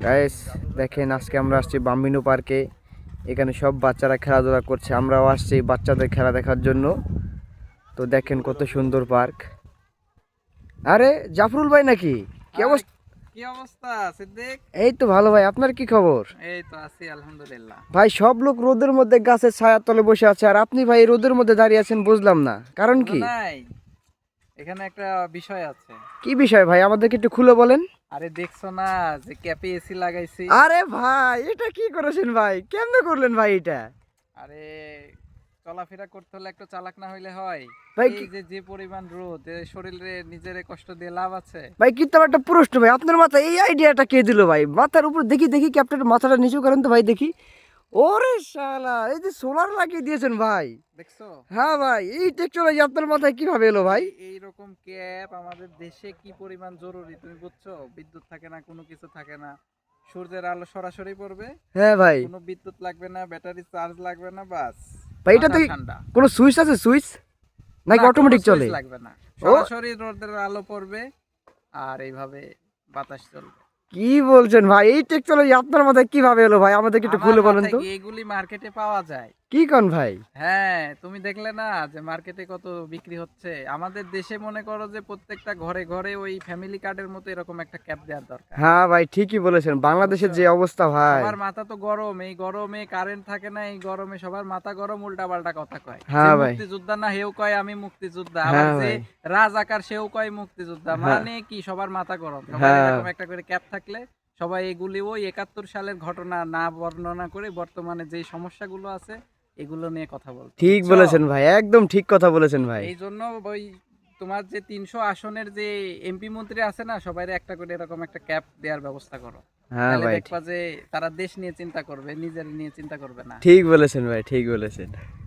Guys দেখেন আজকে আমরা আসছি বাম্বিনো পার্কে। এখানে সব বাচ্চারা খেলাধুলা করছে, আমরাও আসছি বাচ্চাদের খেলা দেখার জন্য। তো দেখেন কত সুন্দর পার্ক। আরে জাফরুল ভাই নাকি? কি হাই, অবস্থা? কি অবস্থা সিদ্দিক? এই তো ভালো ভাই, আপনার কি খবর? এই তো আছি আলহামদুলিল্লাহ। ভাই সব লোক রোদের মধ্যে গাছের ছায়ার তলে বসে আছে, আর আপনি ভাই রোদের মধ্যে দাঁড়িয়ে আছেন, বুঝলাম না কারণ বুঝো কি? নাই, এখানে একটা বিষয় আছে। কি বিষয় ভাই, আমাদেরকে একটু খুলে বলেন। আরে দেখছো না যে ক্যাপে এসি লাগাইছি? আরে ভাই এটা কি করেছেন ভাই, কেমনে করলেন ভাই এটা? আরে চলাফেরা করতে হলে একটু চালাক না হইলে হয়? ভাই এই যে যে পরিমাণ রোদ, এ শরীরে নিজের কষ্ট দিয়ে লাভ আছে? ভাই কিন্তু আমার একটা প্রশ্ন ভাই, আপনার মাথায় এই আইডিয়াটা কে দিল ভাই? মাথার উপর দেখি দেখি ক্যাপ্টেন মাথাটা নিচু করেন তো ভাই দেখি। ওরে শালা, এই যে সোলার লাগিয়ে দিয়েছেন ভাই। দেখছো? হ্যাঁ ভাই, এই টেকনোলজি আপনার মাথায় কিভাবে এলো ভাই? এইরকম ক্যাপ আমাদের দেশে কি পরিমাণ জরুরি তুমি বুঝছো? বিদ্যুৎ থাকে না, কোনো কিছু থাকে না, সূর্যের আলো সরাসরি পড়বে, হ্যাঁ ভাই। কোনো বিদ্যুৎ লাগবে না, ব্যাটারি চার্জ লাগবে না, বাস ভাই এটা মাথা তো ঠান্ডা। কোনো সুইচ আছে, সুইচ নাকি না, কোনো অটোমেটিক সুইচ চলে? লাগবে না, ও সরাসরি রোদের আলো পড়বে আর এইভাবে বাতাস চলবে। কি বলছেন ভাই, এই টেকনোলজি আপনার মাথায় কিভাবে এলো ভাই, আমাদেরকে একটু আমার খুলে বলেন মাথায় তো। কি এগুলি মার্কেটে পাওয়া যায়? কি কোন ভাই? হ্যাঁ, তুমি দেখলে না যে মার্কেটে কত বিক্রি হচ্ছে? আমাদের দেশে মনে করো যে প্রত্যেকটা ঘরে ঘরে ওই ফ্যামিলি কার্ডের মতো এরকম একটা ক্যাপ দেওয়ার দরকার। হ্যাঁ ভাই ঠিকই বলেছেন, বাংলাদেশের বুঝছো? যে অবস্থা ভাই। সবার মাথা তো গরম, এই গরমে কারেন্ট থাকে না, এই গরমে সবার মাথা গরম, উল্টা পাল্টা কথা কয়। যে হ্যাঁ ভাই। মুক্তিযোদ্ধা না হেউ কয় আমি মুক্তিযোদ্ধা, আবার হ্যাঁ যে ভাই। রাজাকার সেও কয় মুক্তিযোদ্ধা। হ্যাঁ মানে কি, সবার মাথা গরম। সবার হ্যাঁ এরকম একটা করে ক্যাপ থাকলে সবাই এগুলি ওই ৭১ সালের ঘটনা না বর্ণনা করে বর্তমানে যেই সমস্যাগুলো আছে এগুলো নিয়ে কথা বলতো, ঠিক বুঝছো? বলেছেন ভাই, একদম ঠিক কথা বলেছেন ভাই। এই জন্য ওই তোমার যে ৩০০ আসনের যে এমপি মন্ত্রী আছে না, সবাইরে একটা করে এরকম একটা ক্যাপ দেওয়ার ব্যবস্থা করো। হ্যাঁ তাহলে ভাই দেখবা যে তারা দেশ নিয়ে চিন্তা করবে, নিজের নিয়ে চিন্তা করবে না। ঠিক বলেছেন ভাই, ঠিক বলেছেন।